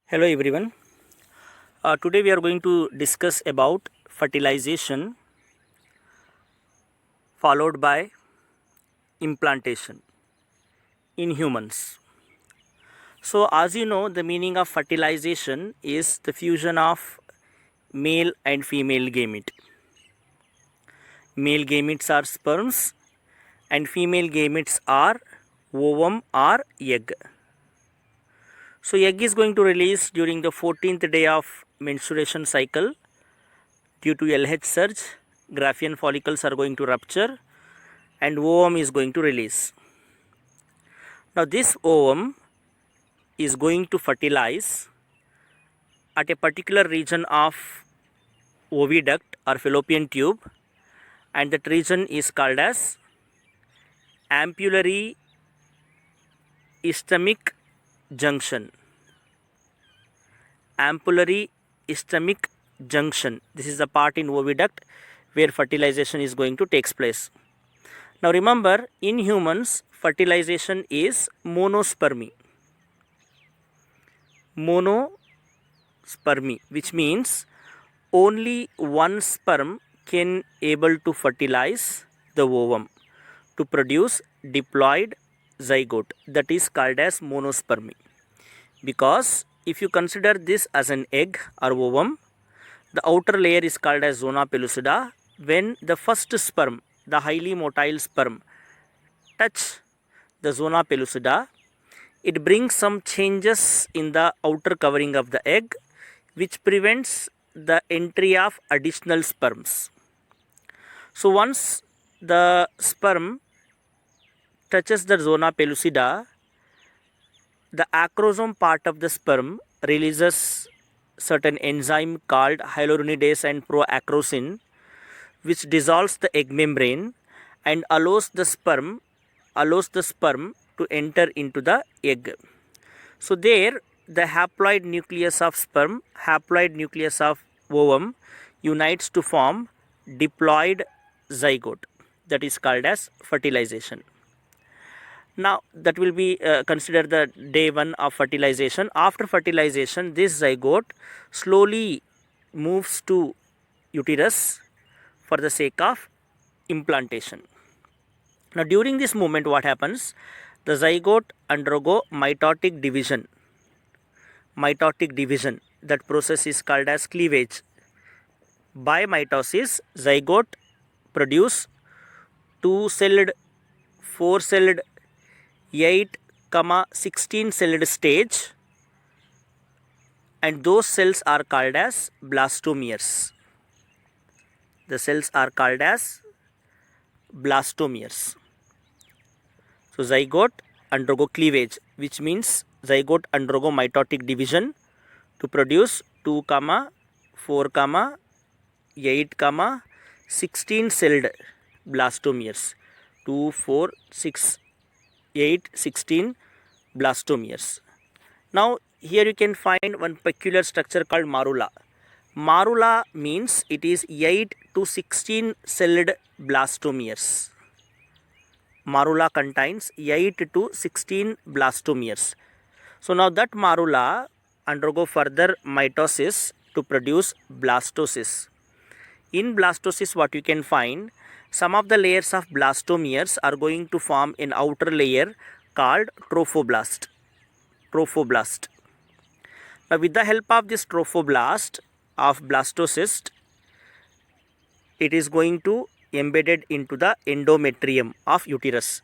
Hello everyone. Today we are going to discuss about fertilization followed by implantation in humans. So as you know, the meaning of fertilization is the fusion of male and female gamete. Male gametes are sperms and female gametes are ovum or egg. So egg is going to release during the 14th day of menstruation cycle. Due to LH surge, Graafian follicles are going to rupture and ovum is going to release. Now this ovum is going to fertilize at a particular region of oviduct or fallopian tube, and that region is called as ampullary ischemic junction. Ampullary ischemic junction. This is the part in oviduct where fertilization is going to take place. Now remember, in humans fertilization is monospermy. Monospermy, which means only one sperm can able to fertilize the ovum to produce diploid zygote. That is called as monospermy. Because if you consider this as an egg or ovum, the outer layer is called as zona pellucida. When the first sperm, the highly motile sperm, touch the zona pellucida, it brings some changes in the outer covering of the egg, which prevents the entry of additional sperms. So once the sperm touches the zona pellucida, the acrosome part of the sperm releases certain enzyme called hyaluronidase and proacrosin, which dissolves the egg membrane and allows the sperm to enter into the egg. So there the haploid nucleus of sperm, haploid nucleus of ovum unites to form diploid zygote. That is called as fertilization. Now that will be considered the day 1 of fertilization. After fertilization, this zygote slowly moves to uterus for the sake of implantation. Now during this movement, what happens? The zygote undergo mitotic division. Mitotic division, that process is called as cleavage. By mitosis, zygote produce 2-celled, 4-celled, 8, 16-celled stage, and those cells are called as blastomeres. The cells are called as blastomeres. So zygote undergo cleavage, which means zygote undergo mitotic division to produce 2, 4, 8, 16-celled blastomeres. 2, 4, 6, 8, 16 blastomeres. Now here you can find one peculiar structure called marula. Marula means it is 8 to 16 celled blastomeres. Marula contains 8 to 16 blastomeres. So now that marula undergo further mitosis to produce blastocysts. In blastocysts, what you can find, some of the layers of blastomeres are going to form an outer layer called trophoblast. Trophoblast. Now with the help of this trophoblast of blastocyst, it is going to embedded into the endometrium of uterus.